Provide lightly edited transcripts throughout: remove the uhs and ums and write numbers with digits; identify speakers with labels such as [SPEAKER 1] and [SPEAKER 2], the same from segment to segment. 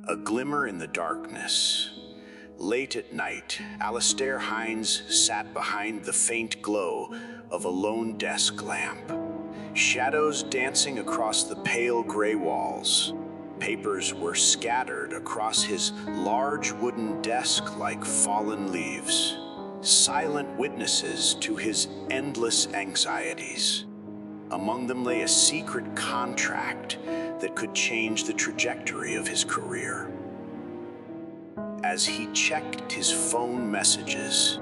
[SPEAKER 1] A glimmer in the darkness. Late at night, Alastair Hines sat behind the faint glow of a lone desk lamp. Shadows dancing across the pale gray walls. Papers were scattered across his large wooden desk like fallen leaves, silent witnesses to his endless anxieties. Among them lay a secret contract that could change the trajectory of his career. As he checked his phone messages,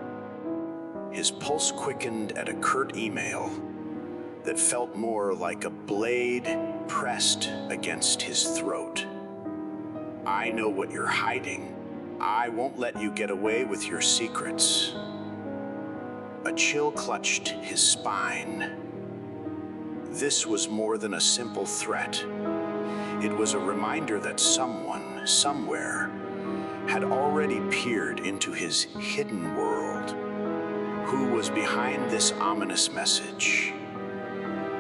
[SPEAKER 1] his pulse quickened at a curt email that felt more like a blade pressed against his throat. I know what you're hiding. I won't let you get away with your secrets. A chill clutched his spine. This was more than a simple threat. It was a reminder that someone, somewhere, had already peered into his hidden world. Who was behind this ominous message?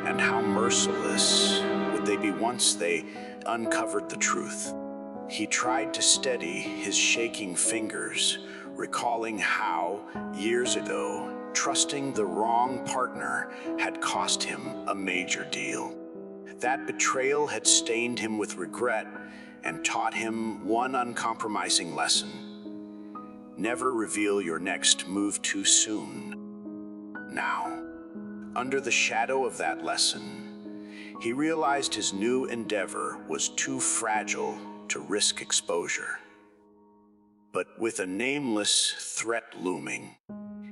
[SPEAKER 1] And how merciless would they be once they uncovered the truth? He tried to steady his shaking fingers, recalling how, years ago, trusting the wrong partner had cost him a major deal. That betrayal had stained him with regret and taught him one uncompromising lesson. Never reveal your next move too soon. Now, under the shadow of that lesson, he realized his new endeavor was too fragile to risk exposure. But with a nameless threat looming,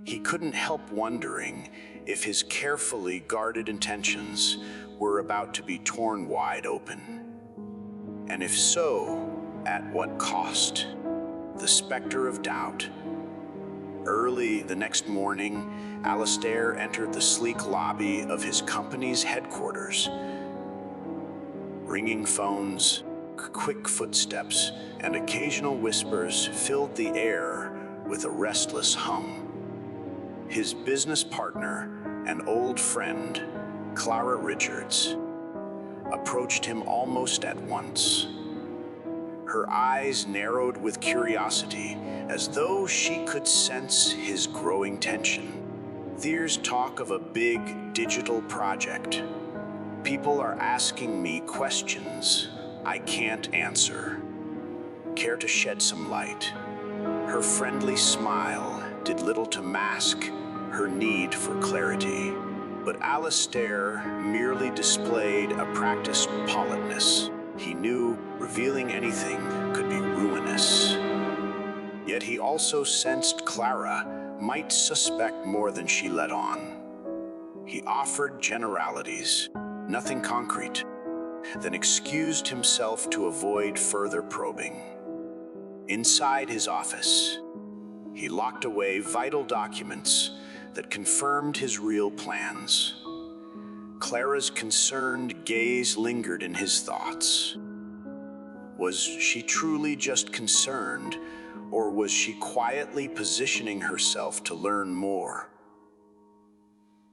[SPEAKER 1] he couldn't help wondering if his carefully guarded intentions were about to be torn wide open. And if so, at what cost? The specter of doubt. Early the next morning, Alastair entered the sleek lobby of his company's headquarters. Ringing phones, quick footsteps, and occasional whispers filled the air with a restless hum. His business partner and old friend, Clara Richards, approached him almost at once. Her eyes narrowed with curiosity, as though she could sense his growing tension. There's talk of a big digital project. People are asking me questions I can't answer. Care to shed some light? Her friendly smile did little to mask her need for clarity. But Alastair merely displayed a practiced politeness. He knew revealing anything could be ruinous. Yet he also sensed Clara might suspect more than she let on. He offered generalities, nothing concrete, then excused himself to avoid further probing. Inside his office, he locked away vital documents that confirmed his real plans. Clara's concerned gaze lingered in his thoughts. Was she truly just concerned, or was she quietly positioning herself to learn more?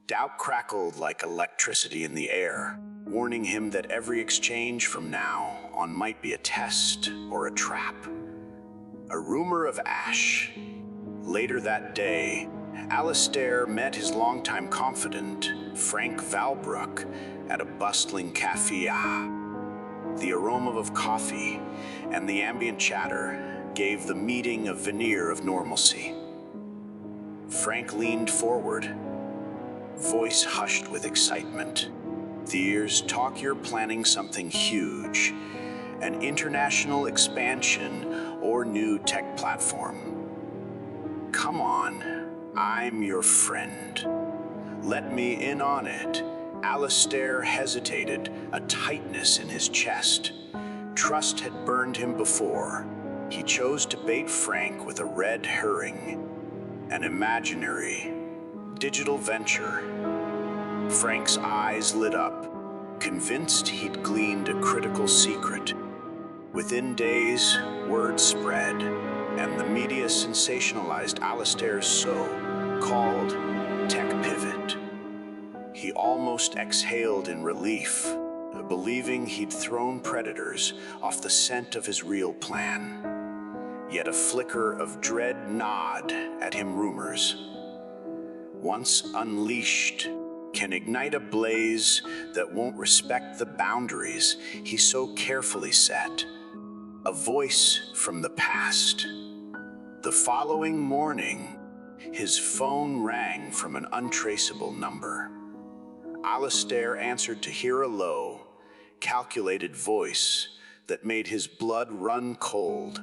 [SPEAKER 1] Doubt crackled like electricity in the air, warning him that every exchange from now on might be a test or a trap. A rumor of ash. Later that day, Alastair met his longtime confidant, Frank Valbrook, at a bustling cafe. The aroma of coffee and the ambient chatter gave the meeting a veneer of normalcy. Frank leaned forward, voice hushed with excitement. There's talk you're planning something huge, an international expansion or new tech platform. Come on. I'm your friend. Let me in on it. Alastair hesitated, a tightness in his chest. Trust had burned him before. He chose to bait Frank with a red herring, an imaginary, digital venture. Frank's eyes lit up, convinced he'd gleaned a critical secret. Within days, word spread, and the media sensationalized Alastair's so-called tech pivot. He almost exhaled in relief, believing he'd thrown predators off the scent of his real plan. Yet a flicker of dread gnawed at him rumors. Once unleashed, can ignite a blaze that won't respect the boundaries he so carefully set. A voice from the past. The following morning, his phone rang from an untraceable number. Alistair answered to hear a low, calculated voice that made his blood run cold.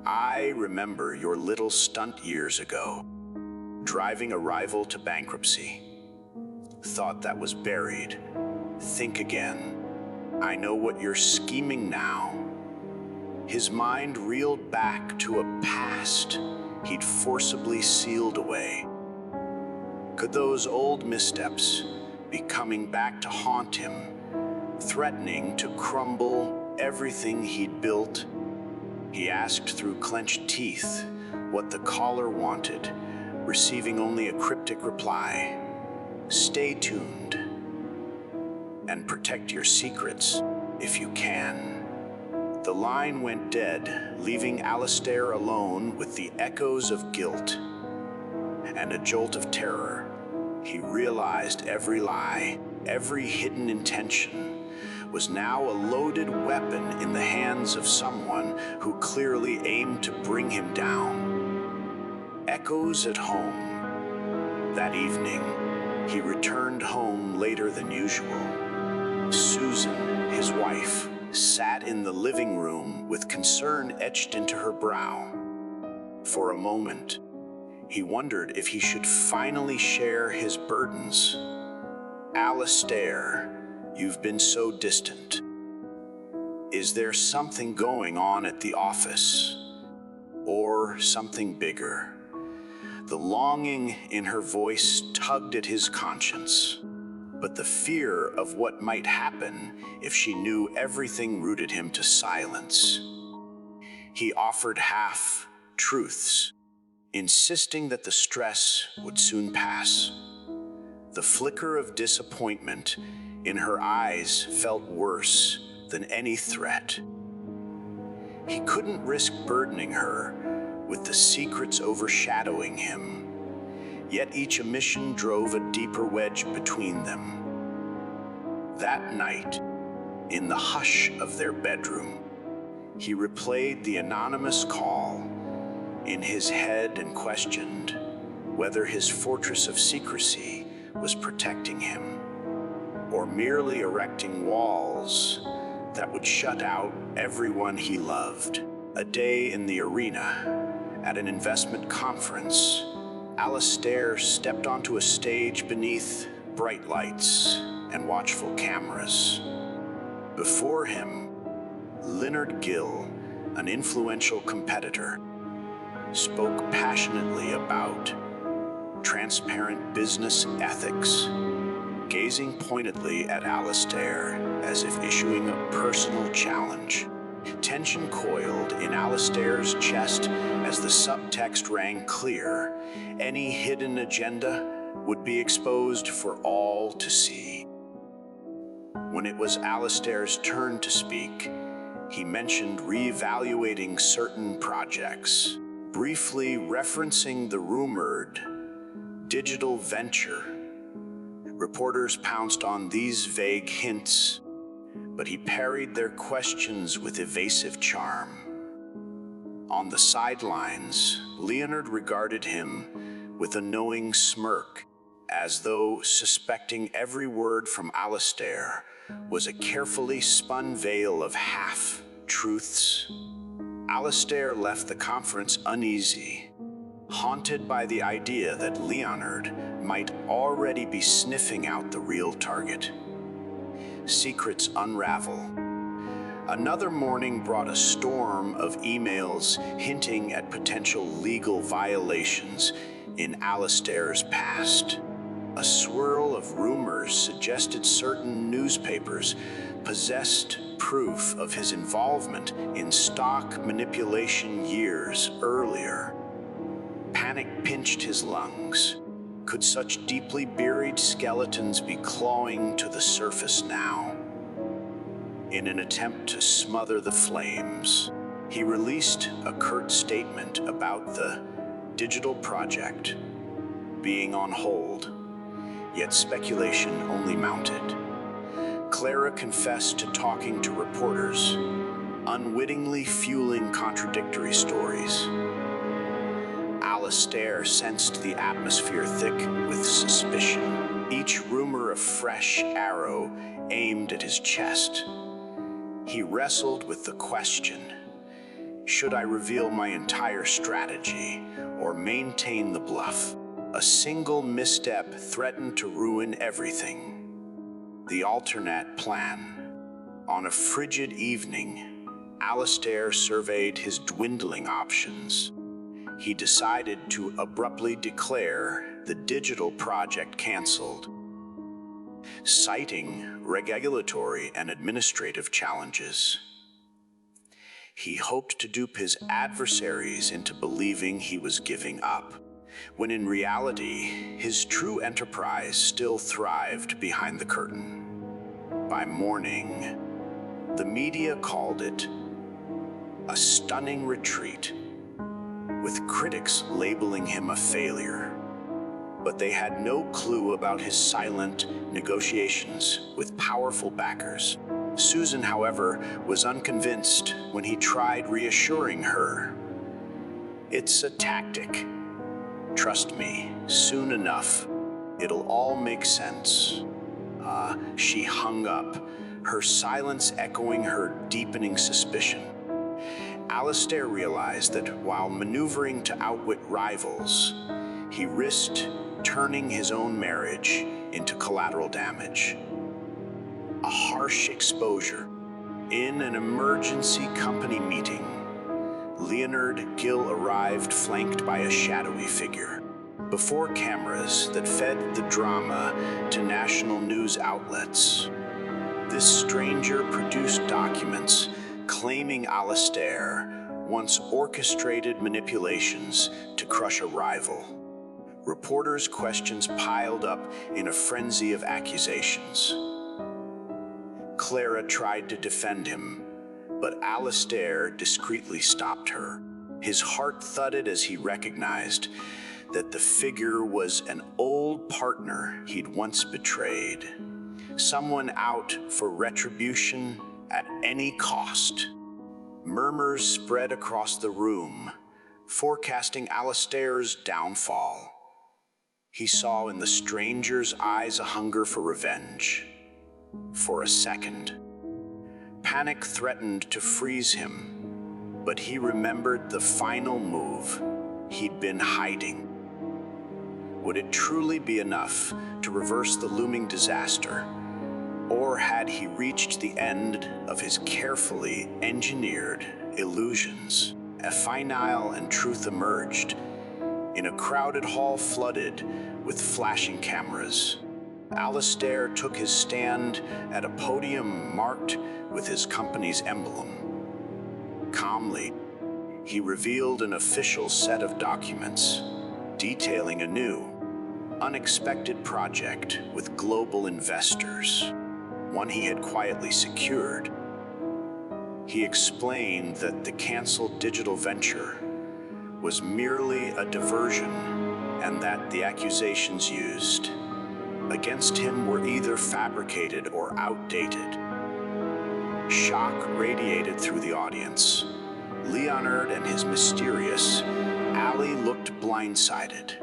[SPEAKER 1] "I remember your little stunt years ago, driving a rival to bankruptcy. Thought that was buried. Think again. I know what you're scheming now." His mind reeled back to a past he'd forcibly sealed away. Could those old missteps be coming back to haunt him, threatening to crumble everything he'd built? He asked through clenched teeth what the caller wanted, receiving only a cryptic reply. "Stay tuned and protect your secrets if you can." The line went dead, leaving Alistair alone with the echoes of guilt and a jolt of terror. He realized every lie, every hidden intention was now a loaded weapon in the hands of someone who clearly aimed to bring him down. Echoes at home. That evening, he returned home later than usual. Susan, his wife, sat in the living room with concern etched into her brow. For a moment, he wondered if he should finally share his burdens. "Alistair, you've been so distant. Is there something going on at the office? Or something bigger?" The longing in her voice tugged at his conscience, but the fear of what might happen if she knew everything rooted him to silence. He offered half-truths, insisting that the stress would soon pass. The flicker of disappointment in her eyes felt worse than any threat. He couldn't risk burdening her with the secrets overshadowing him, yet each omission drove a deeper wedge between them. That night, in the hush of their bedroom, he replayed the anonymous call in his head and questioned whether his fortress of secrecy was protecting him, or merely erecting walls that would shut out everyone he loved. A day in the arena, at an investment conference, Alistair stepped onto a stage beneath bright lights and watchful cameras. Before him, Leonard Gill, an influential competitor, spoke passionately about transparent business ethics, gazing pointedly at Alistair as if issuing a personal challenge. Tension coiled in Alistair's chest as the subtext rang clear. Any hidden agenda would be exposed for all to see. When it was Alistair's turn to speak, he mentioned reevaluating certain projects, briefly referencing the rumored digital venture. Reporters pounced on these vague hints, but he parried their questions with evasive charm. On the sidelines, Leonard regarded him with a knowing smirk, as though suspecting every word from Alistair was a carefully spun veil of half-truths. Alistair left the conference uneasy, haunted by the idea that Leonard might already be sniffing out the real target. Secrets unravel. Another morning brought a storm of emails hinting at potential legal violations in Alistair's past. A swirl of rumors suggested certain newspapers possessed proof of his involvement in stock manipulation years earlier. Panic pinched his lungs. Could such deeply buried skeletons be clawing to the surface now? In an attempt to smother the flames, he released a curt statement about the digital project being on hold, yet speculation only mounted. Clara confessed to talking to reporters, unwittingly fueling contradictory stories. Alastair sensed the atmosphere thick with suspicion, each rumor a fresh arrow aimed at his chest. He wrestled with the question, should I reveal my entire strategy or maintain the bluff? A single misstep threatened to ruin everything. The alternate plan. On a frigid evening, Alastair surveyed his dwindling options. He decided to abruptly declare the digital project canceled, citing regulatory and administrative challenges. He hoped to dupe his adversaries into believing he was giving up, when in reality, his true enterprise still thrived behind the curtain. By morning, the media called it a stunning retreat, with critics labeling him a failure. But they had no clue about his silent negotiations with powerful backers. Susan, however, was unconvinced when he tried reassuring her. It's a tactic. Trust me, soon enough, it'll all make sense. She hung up, her silence echoing her deepening suspicion. Alastair realized that while maneuvering to outwit rivals, he risked turning his own marriage into collateral damage. A harsh exposure. In an emergency company meeting, Leonard Gill arrived flanked by a shadowy figure. Before cameras that fed the drama to national news outlets, this stranger produced documents claiming Alastair once orchestrated manipulations to crush a rival. Reporters' questions piled up in a frenzy of accusations. Clara tried to defend him, but Alastair discreetly stopped her. His heart thudded as he recognized that the figure was an old partner he'd once betrayed, someone out for retribution at any cost. Murmurs spread across the room, forecasting Alastair's downfall. He saw in the stranger's eyes a hunger for revenge. For a second, panic threatened to freeze him, but he remembered the final move he'd been hiding. Would it truly be enough to reverse the looming disaster, or had he reached the end of his carefully engineered illusions? A final and truth emerged in a crowded hall flooded with flashing cameras. Alastair took his stand at a podium marked with his company's emblem. Calmly, he revealed an official set of documents detailing a new, unexpected project with global investors, one he had quietly secured. He explained that the canceled digital venture was merely a diversion and that the accusations used against him were either fabricated or outdated. Shock radiated through the audience. Leonard and his mysterious ally looked blindsided.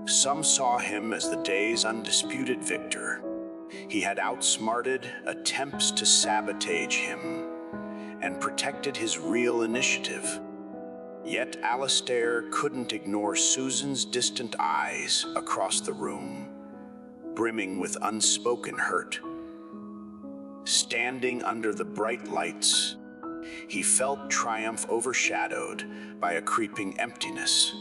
[SPEAKER 1] Some saw him as the day's undisputed victor. He had outsmarted attempts to sabotage him and protected his real initiative. Yet Alastair couldn't ignore Susan's distant eyes across the room, brimming with unspoken hurt. Standing under the bright lights, he felt triumph overshadowed by a creeping emptiness.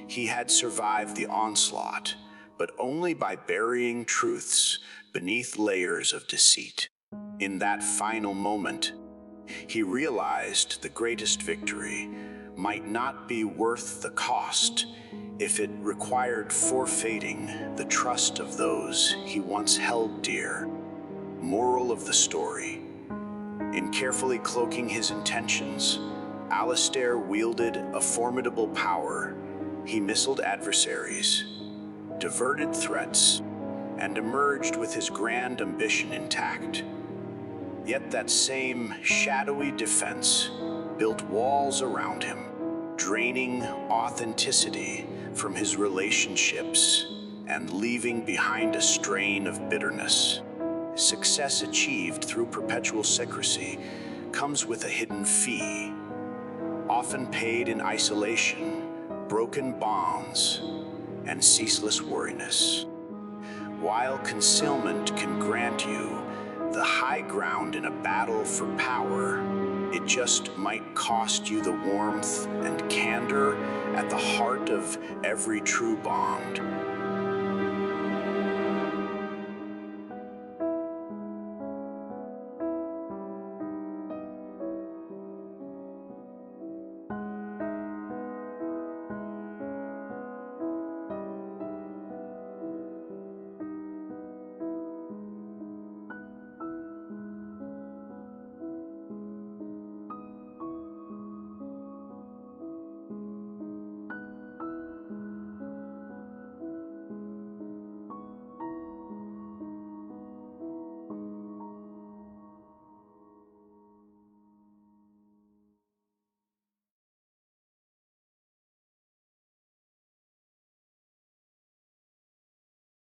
[SPEAKER 1] He had survived the onslaught, but only by burying truths beneath layers of deceit. In that final moment, he realized the greatest victory might not be worth the cost if it required forfeiting the trust of those he once held dear. Moral of the story: In carefully cloaking his intentions, Alistair wielded a formidable power. He missiled adversaries, diverted threats, and emerged with his grand ambition intact. Yet that same shadowy defense built walls around him, draining authenticity from his relationships and leaving behind a strain of bitterness. Success achieved through perpetual secrecy comes with a hidden fee, often paid in isolation, broken bonds, and ceaseless worriness. While concealment can grant you the high ground in a battle for power, it just might cost you the warmth and candor at the heart of every true bond.